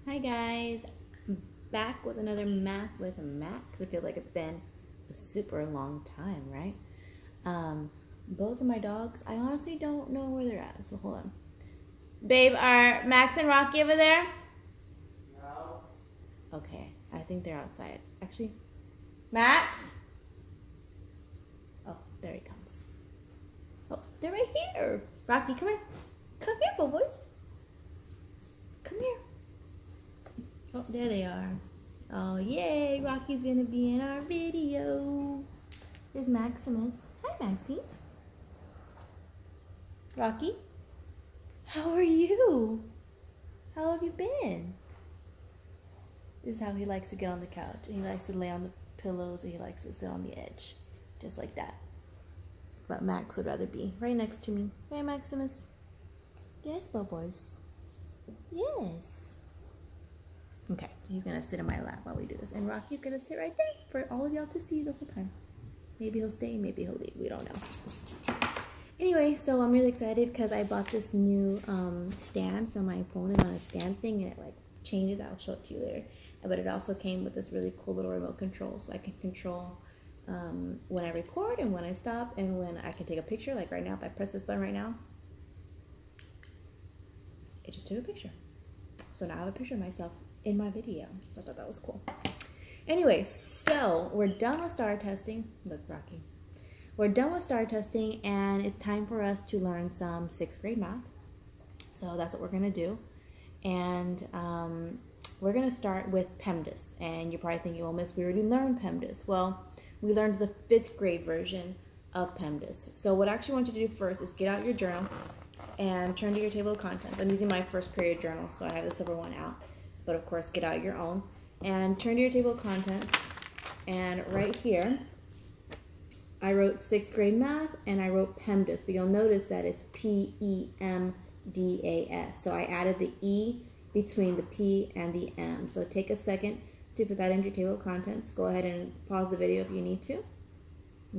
Hi guys, I'm back with another math with Max. I feel like it's been a super long time, right? Both of my dogs, I honestly don't know where they're at, so hold on. Babe, are Max and Rocky over there? No. Okay, I think they're outside. Actually, Max? Oh, there he comes. Oh, they're right here. Rocky, come here. Come here, boys. Come here. Oh, there they are. Oh, yay. Rocky's going to be in our video. There's Maximus. Hi, Maxie. Rocky, how are you? How have you been? This is how he likes to get on the couch. He likes to lay on the pillows, and he likes to sit on the edge. Just like that. But Max would rather be right next to me. Right, Maximus? Yes, boys. Yes. Okay, he's gonna sit in my lap while we do this. And Rocky's gonna sit right there for all of y'all to see the whole time. Maybe he'll stay, maybe he'll leave, we don't know. Anyway, so I'm really excited because I bought this new stand. So my phone is on a stand thing and it like changes. I'll show it to you later. But it also came with this really cool little remote control. So I can control when I record and when I stop and when I can take a picture. Like right now, if I press this button right now, it just took a picture. So now I have a picture of myself in my video. I thought that was cool. Anyway, so we're done with star testing. Look, Rocky. We're done with star testing and it's time for us to learn some 6th grade math. So that's what we're gonna do. And we're gonna start with Pemdas. And you're probably thinking, well, Miss, we already learned Pemdas. Well, we learned the 5th grade version of Pemdas. So what I actually want you to do first is get out your journal and turn to your table of contents. I'm using my first period journal, so I have the silver one out. But of course, get out your own. And turn to your table of contents. And right here, I wrote 6th grade math and I wrote Pemdas. But you'll notice that it's P-E-M-D-A-S. So I added the E between the P and the M. So take a second to put that into your table of contents. Go ahead and pause the video if you need to.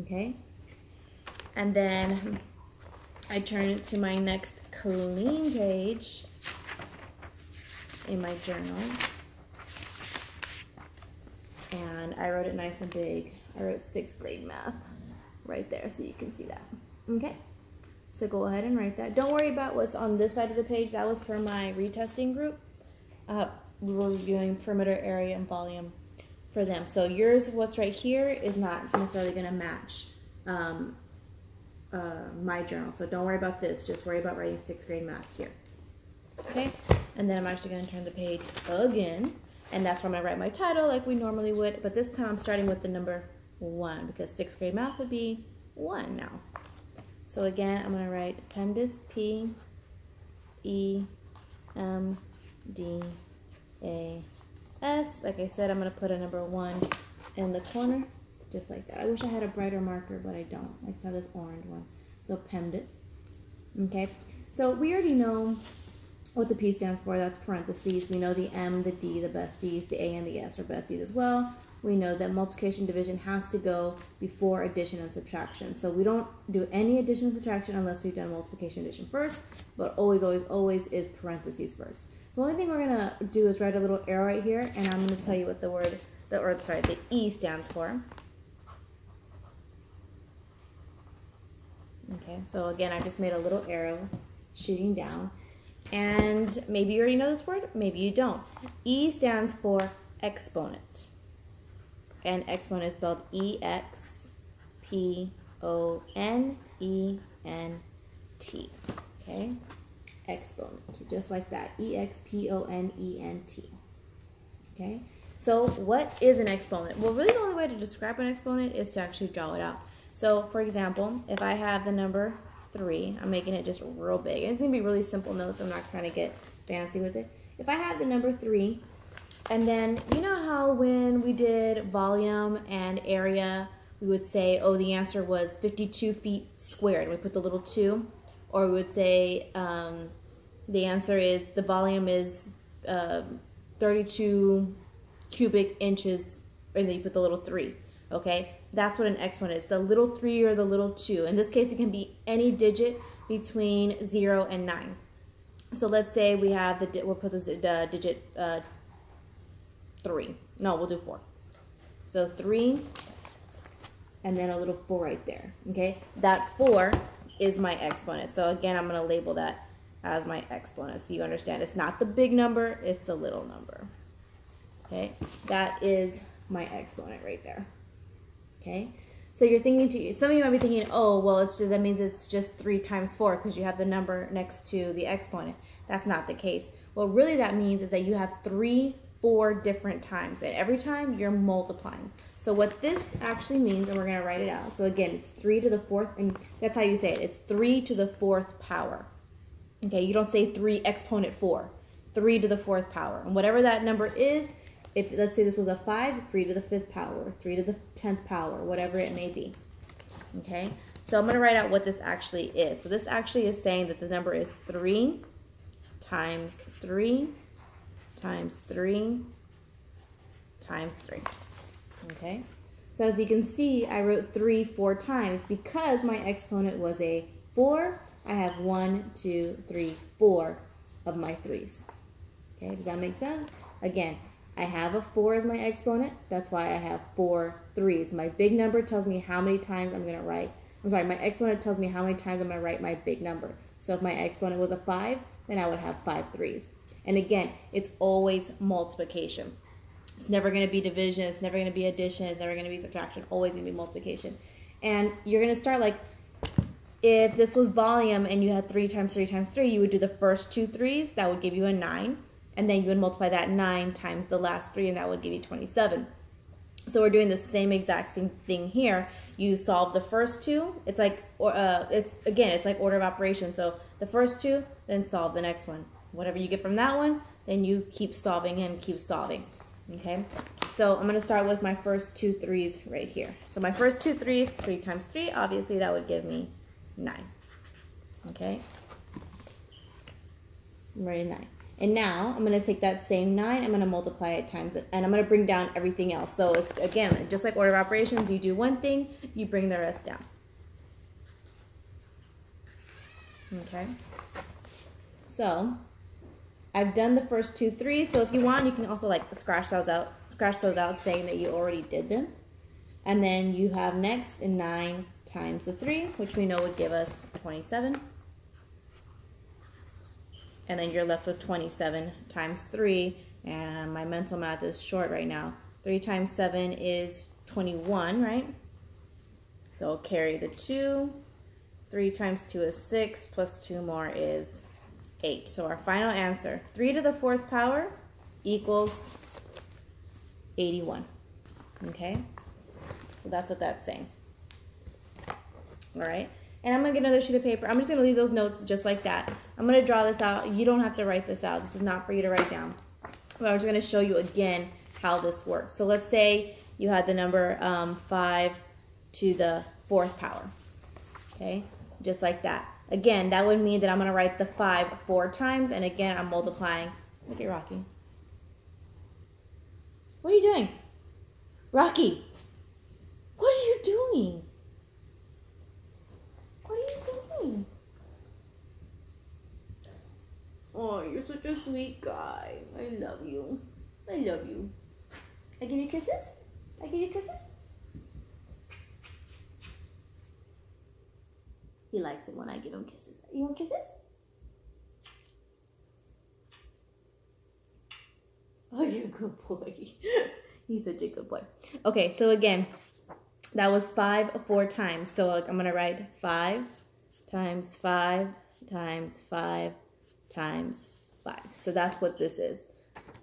Okay. And then I turn it to my next clean page in my journal. And I wrote it nice and big. I wrote 6th grade math right there so you can see that. Okay, so go ahead and write that. Don't worry about what's on this side of the page. That was for my retesting group. We were doing perimeter, area, and volume for them. So yours, what's right here, is not necessarily going to match my journal. So don't worry about this. Just worry about writing 6th grade math here. Okay, and then I'm actually going to turn the page again. And that's where I'm going to write my title like we normally would. But this time I'm starting with the number 1 because 6th grade math would be 1 now. So again, I'm going to write Pemdas, P-E-M-D-A-S. Like I said, I'm going to put a number 1 in the corner, just like that. I wish I had a brighter marker, but I don't. I just have this orange one. So Pemdas. Okay, so we already know what the P stands for. That's parentheses. We know the M, the D, the besties, the A and the S are besties as well. We know that multiplication division has to go before addition and subtraction. So we don't do any addition and subtraction unless we've done multiplication addition first, but always, always, always is parentheses first. So the only thing we're gonna do is write a little arrow right here, and I'm gonna tell you what the E stands for. Okay, so again, I just made a little arrow shooting down. And maybe you already know this word, maybe you don't. E stands for exponent. And exponent is spelled E-X-P-O-N-E-N-T. Okay? Exponent, just like that. E-X-P-O-N-E-N-T. Okay? So what is an exponent? Well, really the only way to describe an exponent is to actually draw it out. So for example, if I have the number 3, I'm making it just real big. And it's going to be really simple notes. I'm not trying to get fancy with it. If I have the number 3, and then you know how when we did volume and area, we would say, oh, the answer was 52 feet squared. And we put the little 2. Or we would say the answer is, the volume is 32 cubic inches, and then you put the little 3. Okay, that's what an exponent is, the little 3 or the little 2. In this case, it can be any digit between 0 and 9. So let's say we have we'll put the digit 3. No, we'll do 4. So 3, and then a little 4 right there, okay? That 4 is my exponent. So again, I'm going to label that as my exponent so you understand. It's not the big number, it's the little number, okay? That is my exponent right there, okay? So you're thinking, some of you might be thinking, oh, well, that means it's just 3 times 4 because you have the number next to the exponent. That's not the case. What really that means is that you have 4 different times, and every time you're multiplying. So what this actually means, and we're going to write it out. So again, it's 3 to the 4th, and that's how you say it. It's 3 to the 4th power. Okay, you don't say 3 exponent 4. 3 to the 4th power. And whatever that number is, if let's say this was a 5, 3 to the 5th power, 3 to the 10th power, whatever it may be. Okay, so I'm going to write out what this actually is. So this actually is saying that the number is 3 times 3 times 3 times 3. Okay, so as you can see, I wrote 3 4 times because my exponent was a 4. I have 1, 2, 3, 4 of my 3's. Okay, does that make sense? Again, I have a 4 as my exponent. That's why I have 4 3's. My big number tells me how many times I'm going to write. My exponent tells me how many times I'm going to write my big number. So if my exponent was a 5, then I would have 5 3's. And again, it's always multiplication. It's never going to be division. It's never going to be addition. It's never going to be subtraction. Always going to be multiplication. And you're going to start like, if this was volume and you had 3 times 3 times 3, you would do the first 2 3's. That would give you a 9. And then you would multiply that 9 times the last 3, and that would give you 27. So we're doing the same exact same thing here. You solve the first 2. It's like, it's like order of operation. So the first 2, then solve the next one. Whatever you get from that one, then you keep solving and keep solving. Okay. So I'm going to start with my first 2 3's right here. So my first 2 3's, 3 times 3, obviously that would give me 9. Okay. I'm writing 9. And now I'm going to take that same 9, I'm going to multiply it times it, and I'm going to bring down everything else. So it's, again, just like order of operations, you do one thing, you bring the rest down. Okay. So I've done the first 2 3's. So if you want, you can also like scratch those out saying that you already did them. And then you have next 9 times the 3, which we know would give us 27. And then you're left with 27 times 3. And my mental math is short right now. 3 times 7 is 21, right? So carry the 2. 3 times 2 is 6, plus 2 more is 8. So our final answer, 3 to the 4th power equals 81. Okay? So that's what that's saying. All right? And I'm going to get another sheet of paper. I'm just going to leave those notes just like that. I'm going to draw this out. You don't have to write this out. This is not for you to write down. But I'm just going to show you again how this works. So let's say you had the number 5 to the 4th power. Okay? Just like that. Again, that would mean that I'm going to write the 5 4 times. And again, I'm multiplying. Look at Rocky. What are you doing? Rocky, what are you doing? What are you doing? Oh, you're such a sweet guy. I love you. I love you. I give you kisses? I give you kisses? He likes it when I give him kisses. You want kisses? Oh, you're a good boy. He's such a good boy. Okay, so again, that was 5 4 times. So I'm going to write 5 times 5 times 5 times 5. So that's what this is.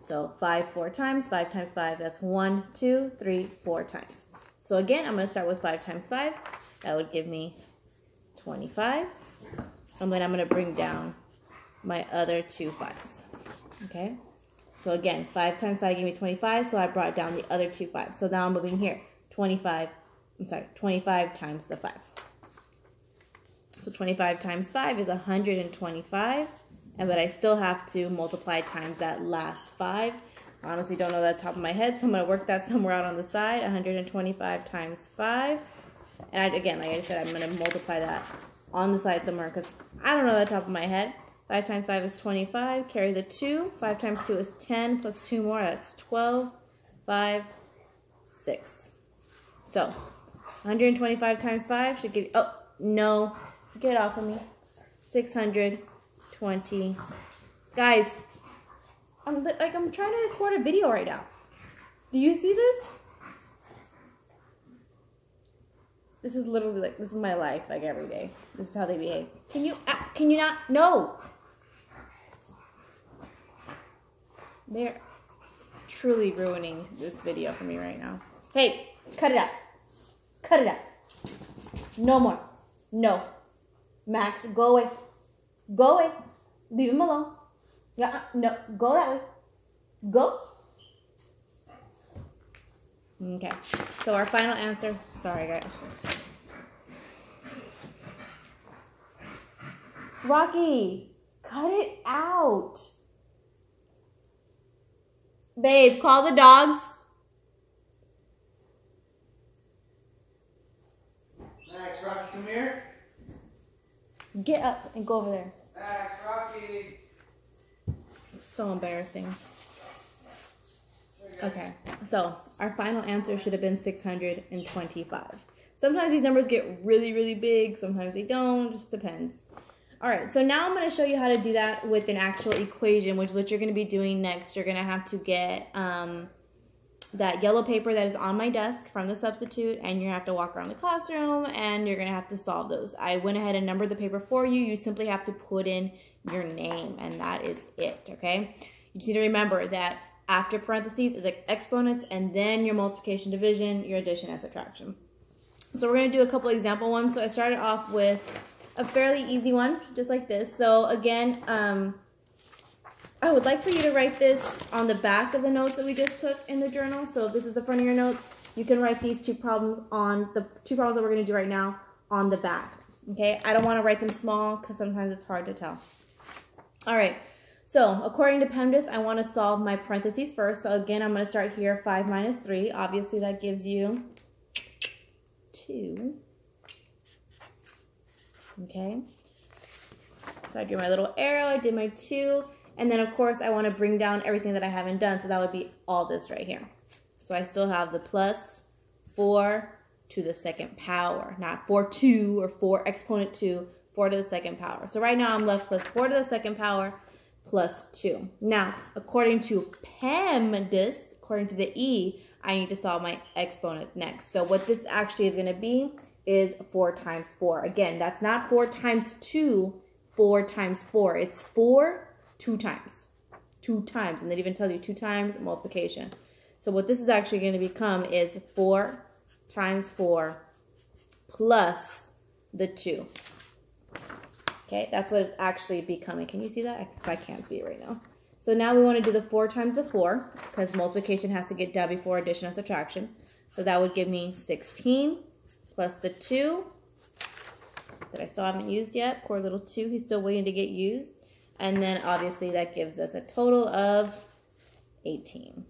So 5 4 times, 5 times 5, that's 1, 2, 3, 4 times. So again, I'm going to start with 5 times 5. That would give me 25. And then I'm going to bring down my other 2 5s. Okay? So again, 5 times 5 gave me 25, so I brought down the other 2 5s. So now I'm moving here. 25 times the 5. So 25 times 5 is 125. But I still have to multiply times that last 5. I honestly don't know that top of my head, so I'm going to work that somewhere out on the side. 125 times 5. And again, like I said, I'm going to multiply that on the side somewhere because I don't know that top of my head. 5 times 5 is 25. Carry the 2. 5 times 2 is 10 plus 2 more. That's 12. 5, 6. So 125 times 5 should give you, oh, no, get off of me. 620. Guys, I'm trying to record a video right now. Do you see this? This is literally like, this is my life, like every day. This is how they behave. Can you not? No. They're truly ruining this video for me right now. Hey, cut it out. Cut it out. No more. No. Max, go away. Go away. Leave him alone. Yeah, no, go that way. Go. Okay, so our final answer. Sorry, guys. Rocky, cut it out. Babe, call the dogs. Max, Rocky, come here. Get up and go over there. Max, Rocky. So embarrassing. Okay, so our final answer should have been 625. Sometimes these numbers get really, really big. Sometimes they don't. Just depends. All right, so now I'm going to show you how to do that with an actual equation, which is what you're going to be doing next. You're going to have to get that yellow paper that is on my desk from the substitute, and you're going to have to walk around the classroom, and you're going to have to solve those. I went ahead and numbered the paper for you. You simply have to put in your name, and that is it, okay? You just need to remember that after parentheses is like exponents, and then your multiplication, division, your addition, and subtraction. So we're going to do a couple example ones. So I started off with a fairly easy one, just like this. So again, I would like for you to write this on the back of the notes that we just took in the journal. So if this is the front of your notes, you can write these two problems on the two problems that we're going to do right now on the back. Okay, I don't want to write them small because sometimes it's hard to tell. All right. So according to Pemdas, I want to solve my parentheses first. So again, I'm going to start here, 5 minus 3. Obviously, that gives you 2. Okay. So I drew my little arrow. I did my 2. And then, of course, I want to bring down everything that I haven't done. So that would be all this right here. So I still have the plus 4 to the second power. Not 4 2 or 4 exponent 2, 4 to the second power. So right now, I'm left with 4 to the second power plus 2. Now, according to Pemdas, according to the E, I need to solve my exponent next. So what this actually is going to be is 4 times 4. Again, that's not 4 times 2, 4 times 4. It's 4 2 times. 2 times. And it even tells you 2 times multiplication. So what this is actually going to become is 4 times 4 plus the 2. Okay, that's what it's actually becoming. Can you see that? Because I can't see it right now. So now we want to do the 4 times the 4, because multiplication has to get done before addition and subtraction. So that would give me 16 plus the 2 that I still haven't used yet. Poor little 2, he's still waiting to get used. And then obviously that gives us a total of 18.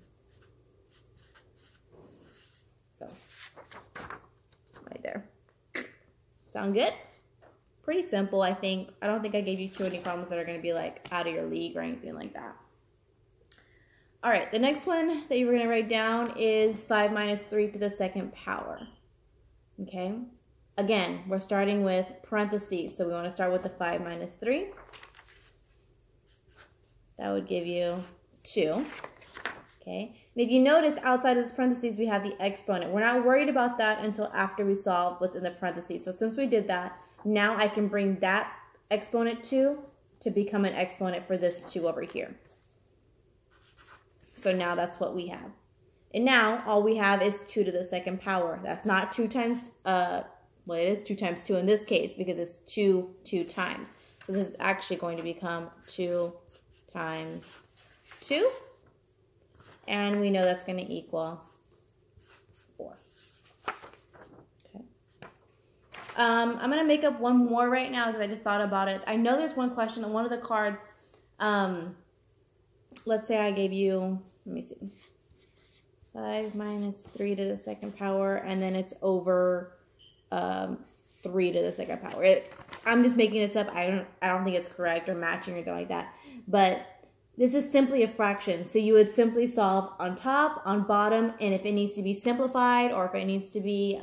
So, right there. Sound good? Pretty simple, I think. I don't think I gave you too many problems that are going to be like out of your league or anything like that. All right, the next one that you were going to write down is 5 minus 3 to the second power. Okay? Again, we're starting with parentheses, so we want to start with the 5 minus 3. That would give you 2. Okay? And if you notice, outside of this parentheses, we have the exponent. We're not worried about that until after we solve what's in the parentheses. So since we did that, now I can bring that exponent 2 to become an exponent for this 2 over here. So now that's what we have. And now all we have is 2 to the second power. That's not 2 times, well, it is 2 times 2 in this case because it's 2 times. So this is actually going to become 2 times 2. And we know that's going to equal 4. I'm going to make up one more right now because I just thought about it. I know there's one question on one of the cards. Let's say I gave you, let me see, 5 minus 3 to the second power, and then it's over 3 to the second power. I'm just making this up. I don't think it's correct or matching or anything like that. But this is simply a fraction. So you would simply solve on top, on bottom, and if it needs to be simplified or if it needs to be,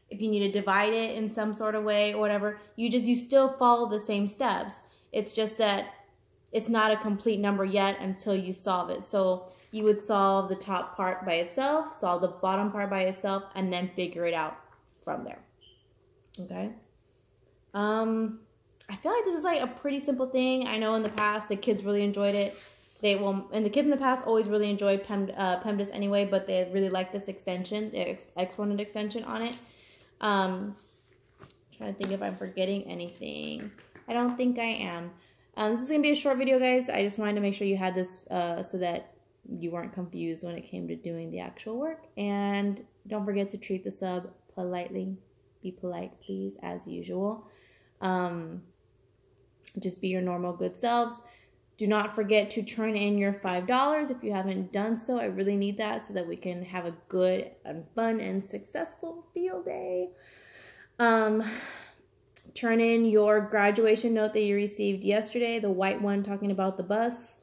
if you need to divide it in some sort of way or whatever, you still follow the same steps. It's just that it's not a complete number yet until you solve it. So you would solve the top part by itself, solve the bottom part by itself, and then figure it out from there. Okay? I feel like this is like a pretty simple thing. I know in the past the kids really enjoyed it. And the kids in the past always really enjoyed Pemdas anyway, but they really like this extension, the exponent extension on it. Trying to think if I'm forgetting anything. I don't think I am. This is going to be a short video, guys. I just wanted to make sure you had this so that you weren't confused when it came to doing the actual work. And don't forget to treat the sub politely. Be polite, please, as usual. Just be your normal good selves. Do not forget to turn in your $5 if you haven't done so. I really need that so that we can have a good and fun and successful field day. Turn in your graduation note that you received yesterday, the white one talking about the bus.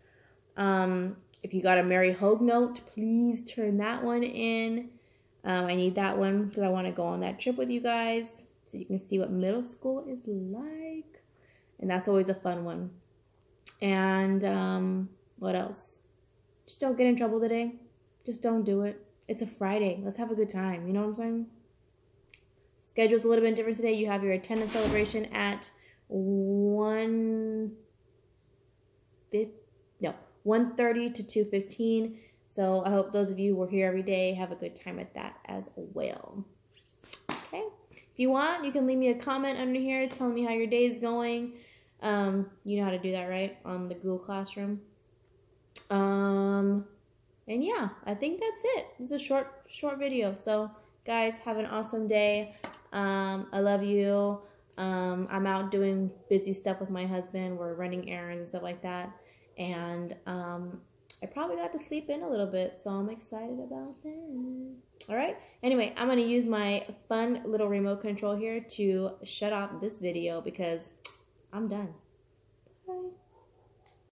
If you got a Mary Hogue note, please turn that one in. I need that one because I want to go on that trip with you guys so you can see what middle school is like. And that's always a fun one. And what else? Just don't get in trouble today. Just don't do it. It's a Friday. Let's have a good time. You know what I'm saying? Schedule's a little bit different today. You have your attendance celebration at 1:30 to 2:15. So I hope those of you who are here every day have a good time at that as well. Okay. If you want, you can leave me a comment under here telling me how your day is going. You know how to do that, right? On the Google Classroom. And yeah, I think that's it. It's a short video. So guys, have an awesome day. I love you. I'm out doing busy stuff with my husband. We're running errands and stuff like that. And I probably got to sleep in a little bit, so I'm excited about that. All right. Anyway, I'm going to use my fun little remote control here to shut off this video because I'm done. Bye.